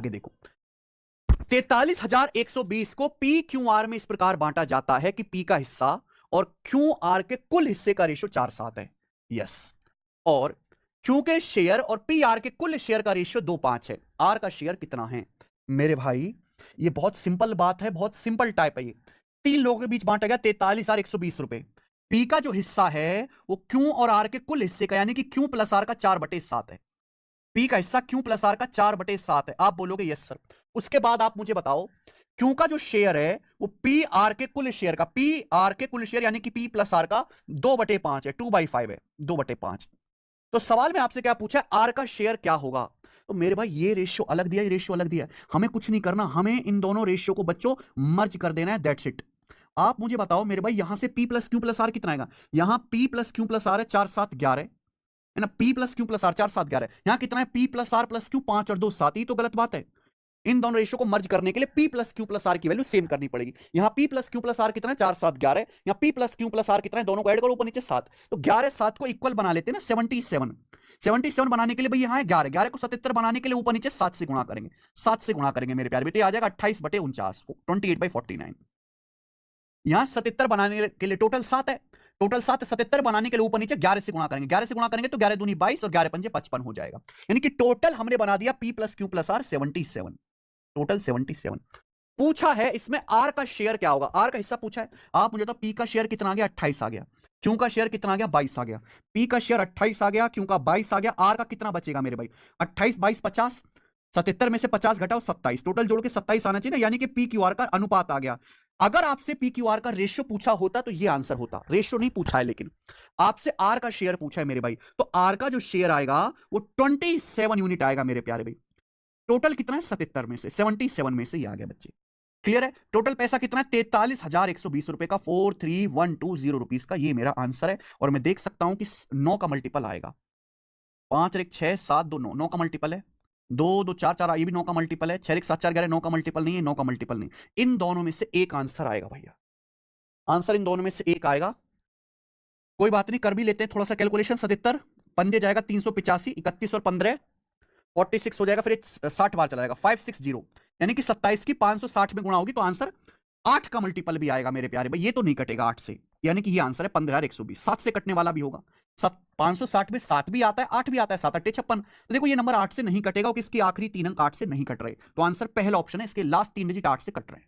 आगे देखो, 43,120 को पी क्यू आर में इस प्रकार बांटा जाता है कि पी का हिस्सा और क्यू आर के कुल हिस्से का रेशियो 4:7 है। यस, और क्यू के शेयर और पी आर के कुल शेयर का रेशियो 2:5 है। आर का शेयर कितना है मेरे भाई? ये बहुत सिंपल बात है, बहुत सिंपल टाइप है। ये 3 लोगों के बीच बांटा गया 43,120 रुपए। पी का जो हिस्सा है वो क्यू और आर के कुल हिस्से का, यानी कि क्यू प्लस आर का 4/7 है। पी का हिस्सा क्यू प्लस आर का 4/7 है। आप बोलोगे यस सर। उसके बाद आप मुझे बताओ, क्यू का जो शेयर है वो पी आर के कुल शेयर का, पी आर के कुल शेयर यानी कि पी प्लस आर का 2/5 है, 2/5 है, 2/5। तो सवाल में आपसे क्या पूछा है, आर का शेयर क्या होगा? तो मेरे भाई ये रेशियो अलग दिया, ये रेशियो अलग दिया है, हमें कुछ नहीं करना, हमें इन दोनों रेशियो को बच्चों मर्ज कर देना है, दैट्स इट। आप मुझे बताओ मेरे भाई, यहां से P plus Q plus R कितना आएगा? यहां P plus Q plus R है 4 7 11 है ना, P plus Q plus R 4 7 11 है। यहां कितना है? P plus R plus Q 5 और 2 7। ही तो गलत बात है। इन दोनों रेशियो को मर्ज करने के लिए P plus Q plus R की वैल्यू सेम करनी पड़ेगी। यहां P plus Q plus R कितना है? 4 7 11 है। यहां P plus Q plus R कितना है? दोनों को ऐड करो, ऊपर नीचे 7। तो 11 7 को इक्वल बना लेते हैं ना, 77। 77 बनाने के लिए भाई यहां है 11, 11 को 77 बनाने के लिए ऊपर नीचे 7 से गुणा करेंगे, 7 से गुणा करेंगे मेरे प्यारे बेटे, आ जाएगा 28/49, 28/49। यहां 77 बनाने के लिए टोटल 7 है, टोटल 7, 77 बनाने के लिए ऊपर नीचे 11 से गुणा करेंगे, 11 से गुणा करेंगे तो 11 दूनी 22 और 11 पंजे 55 हो जाएगा। यानी कि टोटल हमने बना दिया P plus Q plus R 77, total 77। पूछा है इसमें आर का शेयर क्या होगा, आर का हिस्सा पूछा है। आप मुझे तो पी का शेयर कितना आ गया? 28 आ गया। क्यू का शेयर कितना आ गया? 22 आ गया। पी का शेयर 28 आ गया, क्यू का 22 आ गया। आर का कितना बचेगा मेरे भाई? 28 22 50, 77 में से 50 घटाओ 27, टोटल जोड़ के 27 आना चाहिए ना, यानी कि पी क्यू आर का अनुपात आ गया। अगर आपसे पी क्यू आर का रेशियो पूछा होता तो ये आंसर होता, रेशियो नहीं पूछा है, लेकिन आपसे आर का शेयर पूछा है मेरे भाई, तो आर का जो शेयर आएगा वो 27 यूनिट आएगा मेरे प्यारे भाई। टोटल कितना है? 77 में से 77 में से ही आ गया बच्चे। क्लियर है? टोटल पैसा कितना है? 43,120 रुपए का, 43,120 रुपीज का, ये मेरा आंसर है। और मैं देख सकता हूं कि 9 का मल्टीपल आएगा, 5 1 6 7 2 9, 9 का मल्टीपल है, 2 2 4 4, ये भी 9 का मल्टीपल है, 6 1 7 4 11, 9 का मल्टीपल नहीं है, 9 का मल्टीपल नहीं। इन दोनों में से एक आंसर आएगा भैया, आंसर इन दोनों में से एक आएगा। कोई बात नहीं, कर भी लेते हैं थोड़ा सा कैलकुलेशन। 77 पंजे जाएगा 385, 31 और 15 46 हो जाएगा, फिर 60 बार चलाएगा, 560, यानी कि 27 की 560 में गुणा होगी तो आंसर 8 का मल्टीपल भी आएगा मेरे प्यारे भाई। ये तो नहीं कटेगा 8 से, यानी कि ये आंसर है 15,120। 7 से कटने वाला भी होगा, 560 में 7 भी आता है, 8 भी आता है, 7 8 56। तो देखो ये नंबर 8 से नहीं कटेगा, क्योंकि इसकी आखिरी 3 अंक 8 से नहीं कट रहे, तो आंसर पहला ऑप्शन है, इसके लास्ट 3 डिजिट 8 से कट रहे हैं।